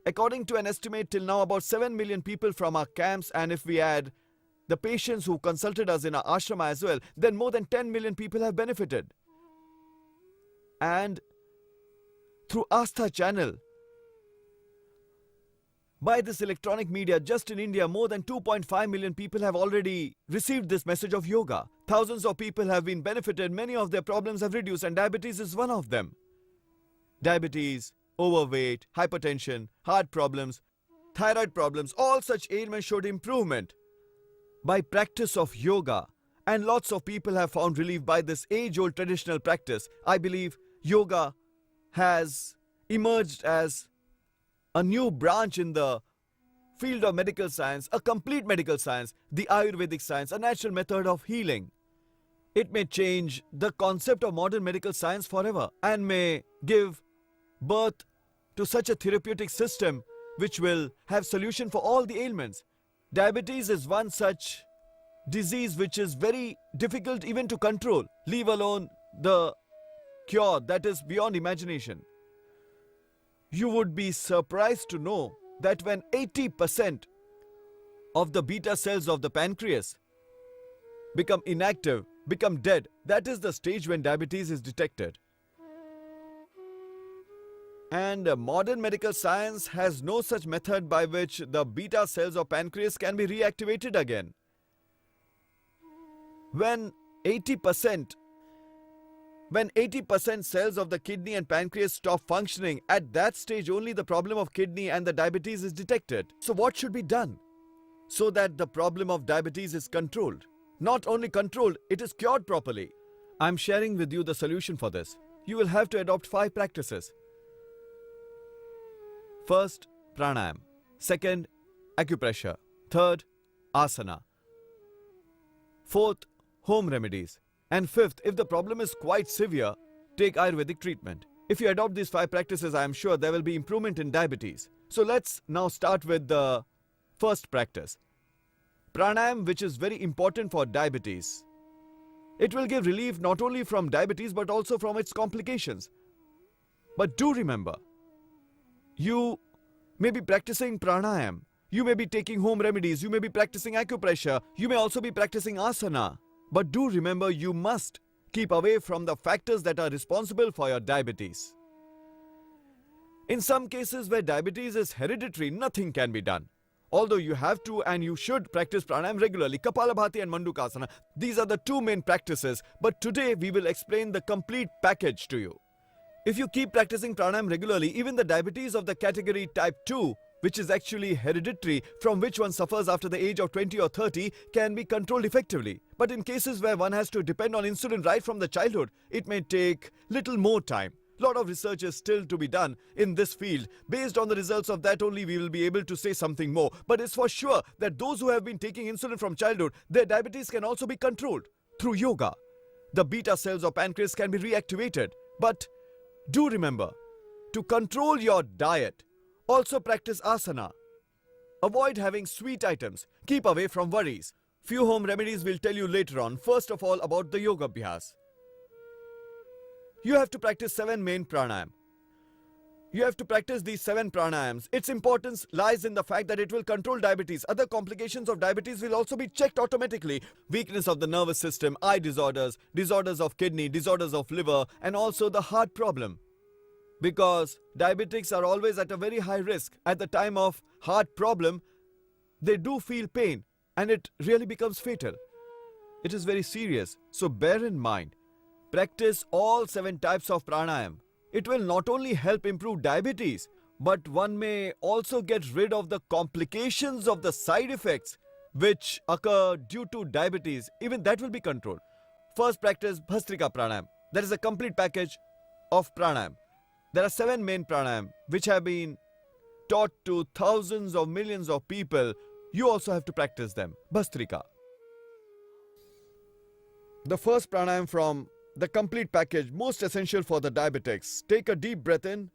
According to an estimate, till now about 7 million people from our camps, and if we add the patients who consulted us in our ashram as well, then more than 10 million people have benefited. And through Astha channel, by this electronic media, just in India, more than 2.5 million people have already received this message of yoga. Thousands of people have been benefited, many of their problems have reduced, and diabetes is one of them. Diabetes, overweight, hypertension, heart problems, thyroid problems, all such ailments showed improvement by practice of yoga. And lots of people have found relief by this age-old traditional practice. I believe yoga has emerged as a new branch in the field of medical science, a complete medical science, the Ayurvedic science, a natural method of healing. It may change the concept of modern medical science forever and may give birth to such a therapeutic system which will have solution for all the ailments. Diabetes is one such disease which is very difficult even to control, leave alone the cure that is beyond imagination. You would be surprised to know that when 80% of the beta cells of the pancreas become inactive, become dead, that is the stage when diabetes is detected. And modern medical science has no such method by which the beta cells of pancreas can be reactivated again. When 80% cells of the kidney and pancreas stop functioning, at that stage only the problem of kidney and the diabetes is detected. So what should be done so that the problem of diabetes is controlled? Not only controlled, it is cured properly. I'm sharing with you the solution for this. You will have to adopt 5 practices. First, pranayam. Second, acupressure. Third, asana. Fourth, home remedies. And fifth, if the problem is quite severe, take Ayurvedic treatment. If you adopt these 5 practices, I am sure there will be improvement in diabetes. So let's now start with the first practice. Pranayam, which is very important for diabetes. It will give relief not only from diabetes but also from its complications. But do remember, you may be practicing pranayam, you may be taking home remedies, you may be practicing acupressure, you may also be practicing asana. But do remember, you must keep away from the factors that are responsible for your diabetes. In some cases where diabetes is hereditary, nothing can be done. Although you have to and you should practice pranayam regularly, Kapalabhati and Mandukasana, these are the 2 main practices. But today we will explain the complete package to you. If you keep practicing pranayam regularly, even the diabetes of the category type 2, which is actually hereditary, from which one suffers after the age of 20 or 30, can be controlled effectively. But in cases where one has to depend on insulin right from the childhood, it may take little more time. Lot of research is still to be done in this field. Based on the results of that only we will be able to say something more. But it's for sure that those who have been taking insulin from childhood, their diabetes can also be controlled through yoga. The beta cells of pancreas can be reactivated. But do remember, to control your diet, also practice asana. Avoid having sweet items. Keep away from worries. Few home remedies we'll tell you later on. First of all, about the yoga abhyas. You have to practice 7 main pranayam. You have to practice these 7 pranayams. Its importance lies in the fact that it will control diabetes. Other complications of diabetes will also be checked automatically. Weakness of the nervous system, eye disorders, disorders of kidney, disorders of liver, and also the heart problem. Because diabetics are always at a very high risk. At the time of heart problem, they do feel pain and it really becomes fatal. It is very serious. So bear in mind, practice all 7 types of pranayam. It will not only help improve diabetes, but one may also get rid of the complications of the side effects which occur due to diabetes. Even that will be controlled. First, practice Bhastrika pranayam. That is a complete package of pranayam. There are 7 main pranayam which have been taught to thousands of millions of people. You also have to practice them. Bhastrika. The first pranayam from the complete package, most essential for the diabetics. Take a deep breath in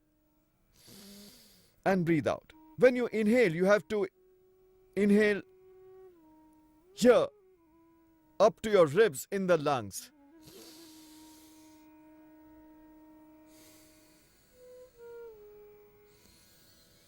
and breathe out. When you inhale, you have to inhale here up to your ribs in the lungs.